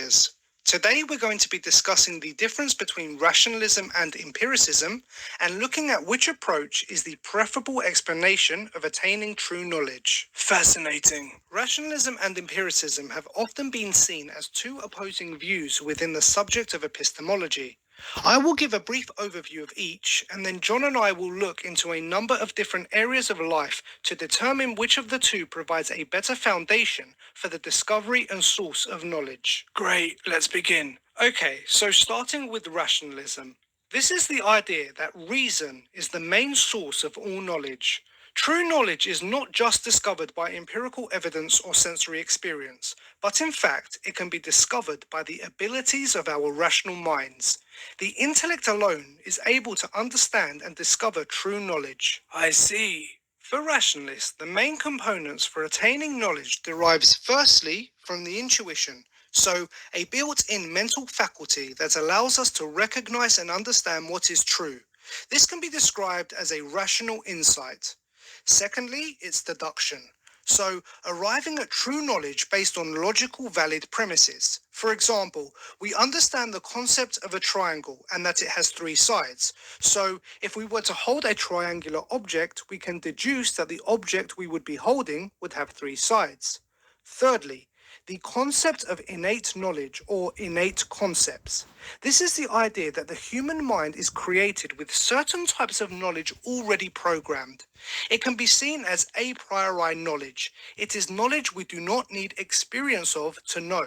ideas. Today we're going to be discussing the difference between rationalism and empiricism and looking at which approach is the preferable explanation of attaining true knowledge. Fascinating. Rationalism and empiricism have often been seen as two opposing views within the subject of epistemology. I will give a brief overview of each, and then John and I will look into a number of different areas of life to determine which of the two provides a better foundation for the discovery and source of knowledge. Great, let's begin. Okay, so starting with rationalism. This is the idea that reason is the main source of all knowledge. True knowledge is not just discovered by empirical evidence or sensory experience, but in fact, it can be discovered by the abilities of our rational minds. The intellect alone is able to understand and discover true knowledge. I see. For rationalists, the main components for attaining knowledge derives firstly from the intuition, so a built-in mental faculty that allows us to recognize and understand what is true. This can be described as a rational insight. Secondly, it's deduction. So, arriving at true knowledge based on logical valid premises. For example, we understand the concept of a triangle and that it has three sides. So, if we were to hold a triangular object, we can deduce that the object we would be holding would have three sides. Thirdly, the concept of innate knowledge or innate concepts. This is the idea that the human mind is created with certain types of knowledge already programmed. It can be seen as a priori knowledge. It is knowledge we do not need experience of to know.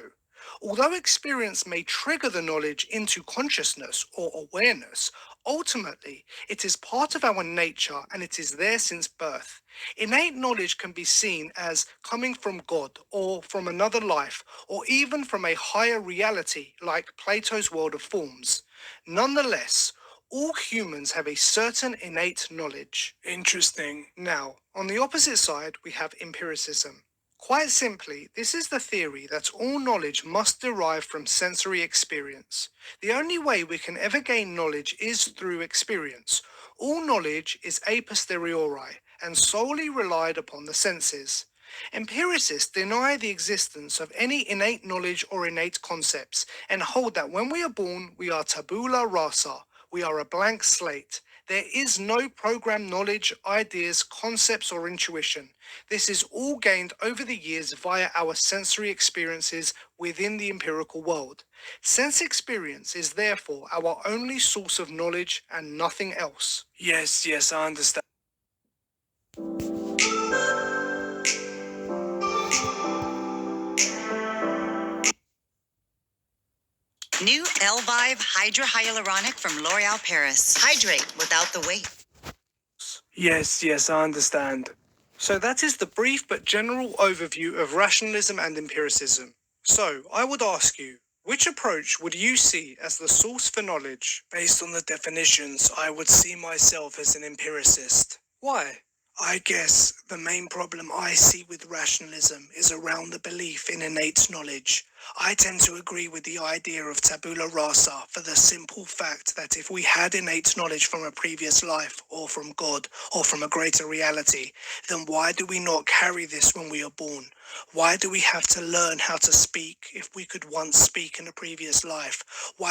Although experience may trigger the knowledge into consciousness or awareness, ultimately it is part of our nature and it is there since birth. Innate knowledge can be seen as coming from God or from another life or even from a higher reality like Plato's world of forms. Nonetheless, all humans have a certain innate knowledge. Interesting. Now, on the opposite side, we have empiricism. Quite simply, this is the theory that all knowledge must derive from sensory experience. The only way we can ever gain knowledge is through experience. All knowledge is a posteriori and solely relied upon the senses. Empiricists deny the existence of any innate knowledge or innate concepts and hold that when we are born, we are tabula rasa. We are a blank slate. There is no programmed knowledge, ideas, concepts, or intuition. This is all gained over the years via our sensory experiences within the empirical world. Sense experience is therefore our only source of knowledge and nothing else. Yes, I understand. New Elvive Hydra Hyaluronic from L'Oreal Paris. Hydrate without the weight. Yes, I understand. So that is the brief but general overview of rationalism and empiricism. So I would ask you, which approach would you see as the source for knowledge? Based on the definitions, I would see myself as an empiricist. Why? I guess the main problem I see with rationalism is around the belief in innate knowledge. I tend to agree with the idea of tabula rasa for the simple fact that if we had innate knowledge from a previous life or from God or from a greater reality, then why do we not carry this when we are born? Why do we have to learn how to speak if we could once speak in a previous life? Why